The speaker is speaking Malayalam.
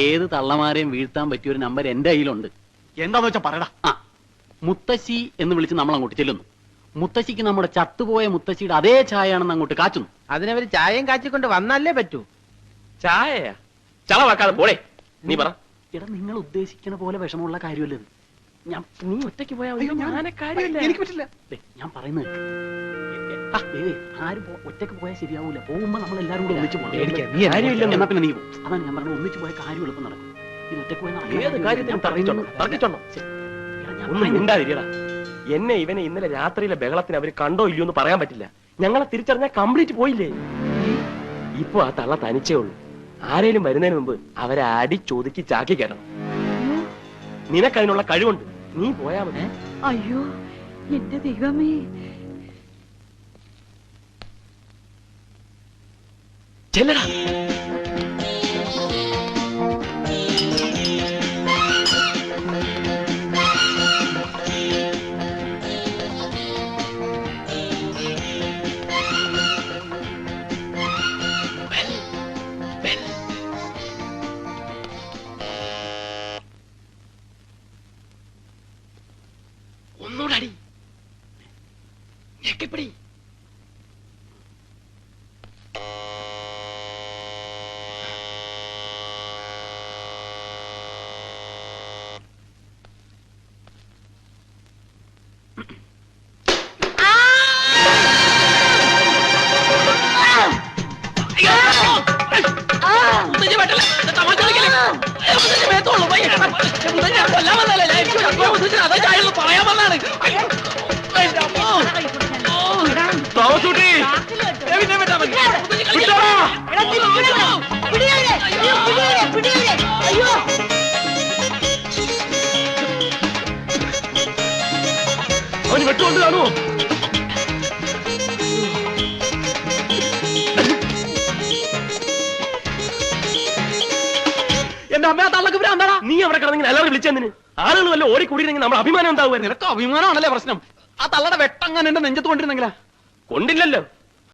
ഏത് തള്ളമാരെയും വീഴ്ത്താൻ പറ്റിയ ഒരു നമ്പർ എന്റെ കയ്യിലുണ്ട്. എന്താന്ന് വെച്ചാ പറയടാ. ആ, മുത്തശ്ശി എന്ന് വിളിച്ച് നമ്മൾ അങ്ങോട്ട് ചെല്ലുന്നു. മുത്തശ്ശിക്ക് നമ്മുടെ ചത്തുപോയ മുത്തശ്ശിയുടെ അതേ ചായയാണെന്ന് അങ്ങോട്ട് കാച്ചുന്നു. അതിനവര് ചായയും കാച്ചിക്കൊണ്ട് വന്നല്ലേ പറ്റൂ. ചായയാ ചളവാക്കാതെ പോളെ. നീ പറ. എടാ, നിങ്ങൾ ഉദ്ദേശിക്കുന്ന പോലെ വിഷമമുള്ള കാര്യമല്ലത്. നീ ഒറ്റയ്ക്ക് പോയാ എനിക്ക് പറ്റില്ല. ഞാൻ പറയുന്നത് ആരും ഒറ്റയ്ക്ക് പോയാൽ ശരിയാവൂല. പോകുമ്പോ നമ്മൾ എല്ലാരും കൂടെ ഒന്നിച്ച് പോകണം. എന്നാ പിന്നെ നീ പോകും. അതാണ് ഞാൻ പറഞ്ഞത്, ഒന്നിച്ച് പോയ കാര്യം എളുപ്പം നടക്കും. ഇത് ഒറ്റയ്ക്ക് പോയാൽ എന്നെ ഇവനെ ഇന്നലെ രാത്രിയിലെ ബഹളത്തിന് അവര് കണ്ടോ ഇല്ലയോ എന്ന് പറയാൻ പറ്റില്ല. ഞങ്ങളെ തിരിച്ചറിഞ്ഞാൽ കംപ്ലീറ്റ് പോയില്ലേ. ഇപ്പൊ ആ തള്ള തനിച്ചേ ഉള്ളൂ. ആരേലും വരുന്നതിന് മുമ്പ് അവരെ അടിച്ചൊതുക്കി ചാക്കി കയറണം. നിനക്കതിനുള്ള കഴിവുണ്ട്. നീ പോയാ മതി. അയ്യോ എന്റെ ദൈവമേ. ചെല്ലടാ. ഒന്നൂടടി ഞെക്കിപ്പിടി. അവന് വെട്ടുകൊണ്ട് കാണുമോ? എന്റെ അമ്മ തള്ളക്ക് ഭ്രാന്താടാ. നീ അവിടെ കിടന്നെങ്കിൽ എല്ലാവരും വിളിച്ചെന്നിന്? ആളുകൾ വല്ല ഓടിക്കൂടിയിരുന്നെങ്കിൽ നമ്മുടെ അഭിമാനം ഉണ്ടാവുമായിരുന്നു. നിനക്ക് അഭിമാനമാണല്ലേ പ്രശ്നം. ആ തള്ളയുടെ വെട്ടങ്ങനെ എന്റെ നെഞ്ചത്ത് കൊണ്ടിരുന്നെങ്കിലാ. കൊണ്ടില്ലല്ലോ.